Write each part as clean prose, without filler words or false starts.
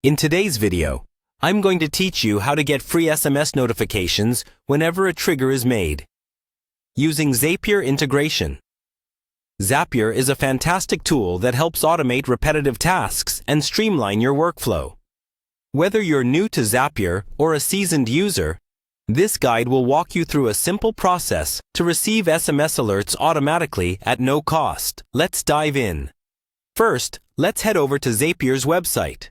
In today's video, I'm going to teach you how to get free SMS notifications whenever a trigger is made. Using Zapier integration. Zapier is a fantastic tool that helps automate repetitive tasks and streamline your workflow. Whether you're new to Zapier or a seasoned user, this guide will walk you through a simple process to receive SMS alerts automatically at no cost. Let's dive in. First, let's head over to Zapier's website.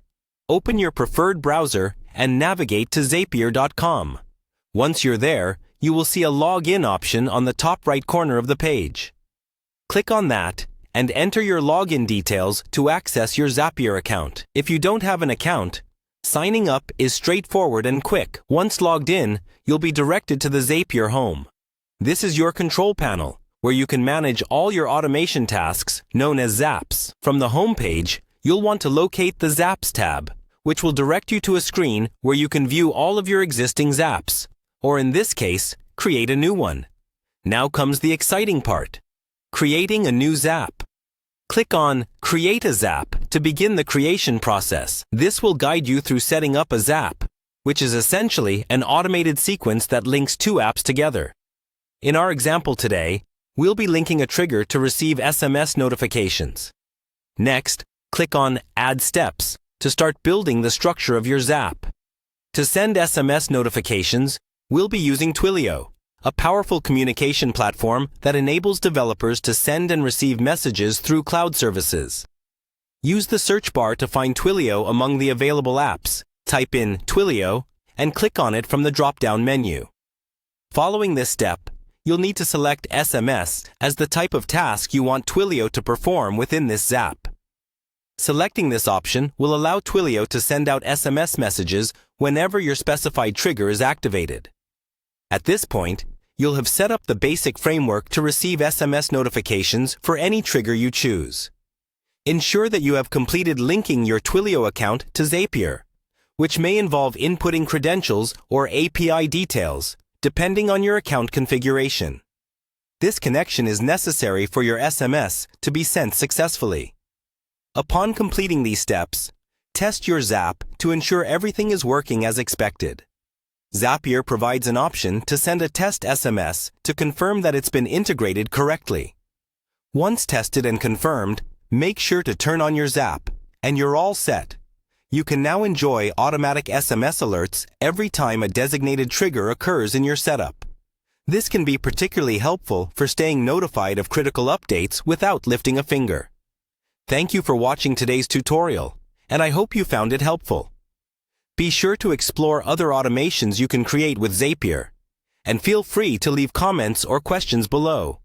Open your preferred browser and navigate to zapier.com. Once you're there, you will see a login option on the top right corner of the page. Click on that and enter your login details to access your Zapier account. If you don't have an account, signing up is straightforward and quick. Once logged in, you'll be directed to the Zapier home. This is your control panel, where you can manage all your automation tasks known as zaps. From the home page, you'll want to locate the Zaps tab, which will direct you to a screen where you can view all of your existing zaps, or in this case, create a new one. Now comes the exciting part: creating a new zap. Click on Create a Zap to begin the creation process. This will guide you through setting up a zap, which is essentially an automated sequence that links two apps together. In our example today, we'll be linking a trigger to receive SMS notifications. Next, click on Add Steps to start building the structure of your zap. To send SMS notifications, we'll be using Twilio, a powerful communication platform that enables developers to send and receive messages through cloud services. Use the search bar to find Twilio among the available apps. Type in Twilio and click on it from the drop-down menu. Following this step, you'll need to select SMS as the type of task you want Twilio to perform within this zap. Selecting this option will allow Twilio to send out SMS messages whenever your specified trigger is activated. At this point, you'll have set up the basic framework to receive SMS notifications for any trigger you choose. Ensure that you have completed linking your Twilio account to Zapier, which may involve inputting credentials or API details, depending on your account configuration. This connection is necessary for your SMS to be sent successfully. Upon completing these steps, test your zap to ensure everything is working as expected. Zapier provides an option to send a test SMS to confirm that it's been integrated correctly. Once tested and confirmed, make sure to turn on your zap, and you're all set. You can now enjoy automatic SMS alerts every time a designated trigger occurs in your setup. This can be particularly helpful for staying notified of critical updates without lifting a finger. Thank you for watching today's tutorial, and I hope you found it helpful. Be sure to explore other automations you can create with Zapier, and feel free to leave comments or questions below.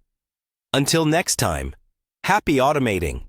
Until next time, happy automating!